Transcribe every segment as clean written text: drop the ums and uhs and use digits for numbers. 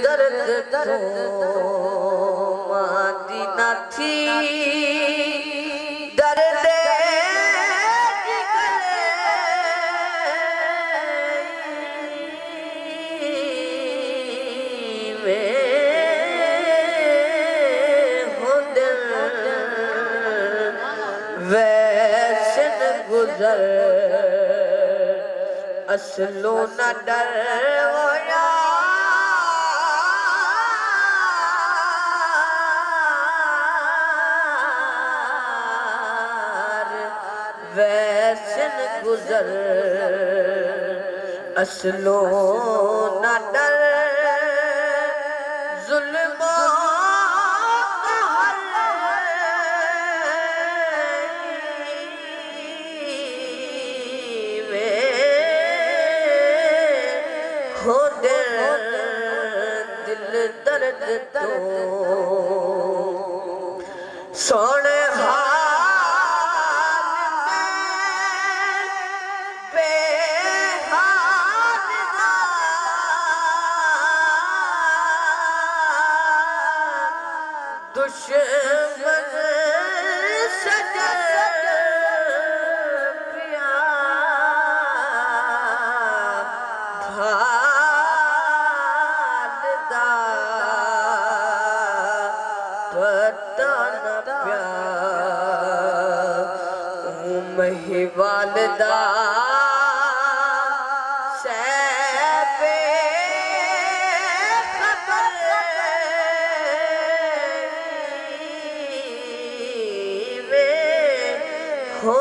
दर्द तो मादी न थी दर्द वैसन गुजर असलो न डर होया वैसन गुजर असलो न डर जुल्मों हो दिल दर्द तो सोने दुश्मन सजन पिया भालदा पता न प्या महिवालदा हो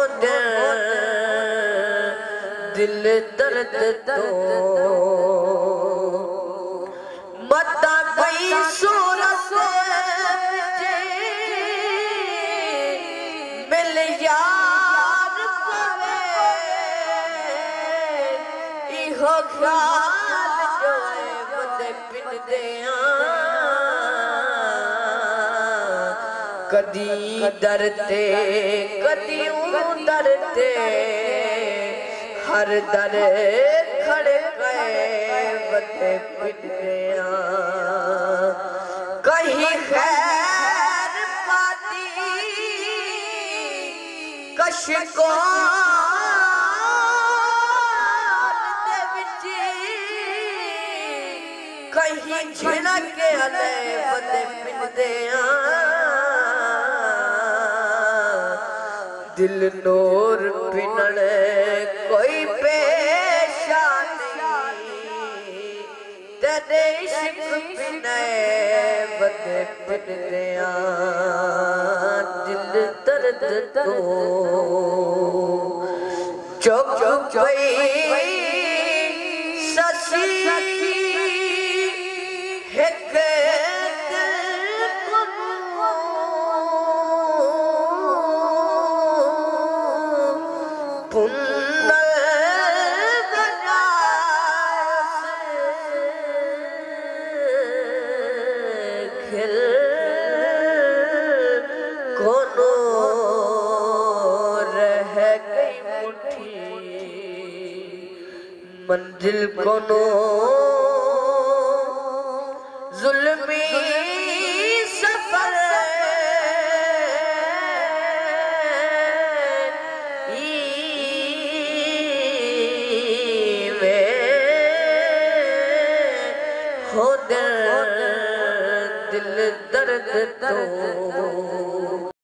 दिल दर्द तो मता कई सूरत मिल यार इहो ख्याल जो बदे पिन दिया कदी डरते कदी डरते हर दर खड़े गए बदे पिटिया कहीं खैर पाती कश को कहीं झिड़क के हले बदे पिटिया दिल नूर पिनड़ कोई पेशानी तेरे इश्क पिने बदे पिटिया दिल दर्द तो चुप गई ससी कोनो रह गई मुट्ठी मंजिल कोनो जुल्मी सफर हो दिल दर्द तो